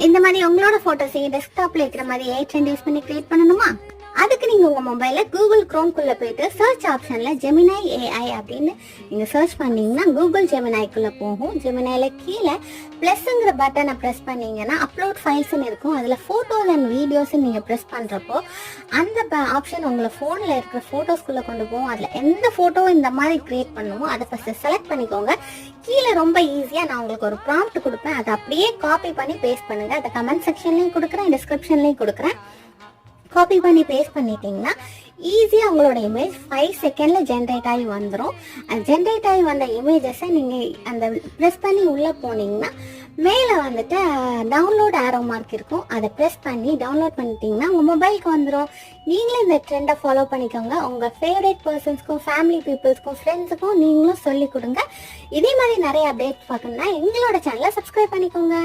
இந்த மாதிரி உங்களோட போட்டோஸையும் டெஸ்க்டாப்ல இருக்கிற மாதிரி ஏஜென்ட் யூஸ் பண்ணி கிரியேட் பண்ணணுமா? அதுக்கு நீங்க உங்க மொபைல்ல கூகுள் குரோம்குள்ள போயிட்டு சர்ச் ஆப்ஷன்ல ஜெமினை ஏஐ அப்படின்னு நீங்க சர்ச் பண்ணீங்கன்னா கூகுள் ஜெமினாய்க்குள்ள போகும். ஜெமினாயில கீழே பிளஸ்ங்கிற பட்டனை பிரஸ் பண்ணீங்கன்னா அப்லோட் ஃபைல்ஸ்ன்னு இருக்கும். அதுல போட்டோஸ் அண்ட் வீடியோஸ் நீங்க பிரஸ் பண்றப்போ அந்த ஆப்ஷன் உங்களை போன்ல இருக்கிற போட்டோஸ்குள்ள கொண்டு போகும். அதுல எந்த போட்டோ இந்த மாதிரி கிரியேட் பண்ணுமோ அதை ஃபர்ஸ்ட் செலக்ட் பண்ணிக்கோங்க. கீழே ரொம்ப ஈஸியா நான் உங்களுக்கு ஒரு ப்ராம்ப்ட் கொடுப்பேன், அதை அப்படியே காப்பி பண்ணி பேஸ்ட் பண்ணுங்க. அதை கமெண்ட் செக்ஷன்லயும் கொடுக்குறேன், டிஸ்கிரிப்ஷன்லயும் கொடுக்குறேன். காப்பி பண்ணி பேஸ்ட் பண்ணிட்டீங்கன்னா ஈஸியாக உங்களோட இமேஜ் 5 செகண்ட்ல ஜென்ரேட் ஆகி வந்துடும். அந்த ஜென்ரேட் ஆகி வந்த இமேஜஸை நீங்கள் அந்த ப்ரெஸ் பண்ணி உள்ளே போனீங்கன்னா மேலே வந்துட்டு டவுன்லோட் ஆரோ மார்க் இருக்கும். அதை ப்ரெஸ் பண்ணி டவுன்லோட் பண்ணிட்டீங்கன்னா உங்கள் மொபைலுக்கு வந்துடும். நீங்களும் இந்த ட்ரெண்டை ஃபாலோ பண்ணிக்கோங்க. உங்கள் ஃபேவரட் பர்சன்ஸ்க்கும், ஃபேமிலி பீப்புள்ஸ்க்கும், ஃப்ரெண்ட்ஸுக்கும் நீங்களும் சொல்லிக் கொடுங்க. இதே மாதிரி நிறைய அப்டேட் பார்க்கணுன்னா எங்களோட சேனலை சப்ஸ்கிரைப் பண்ணிக்கோங்க.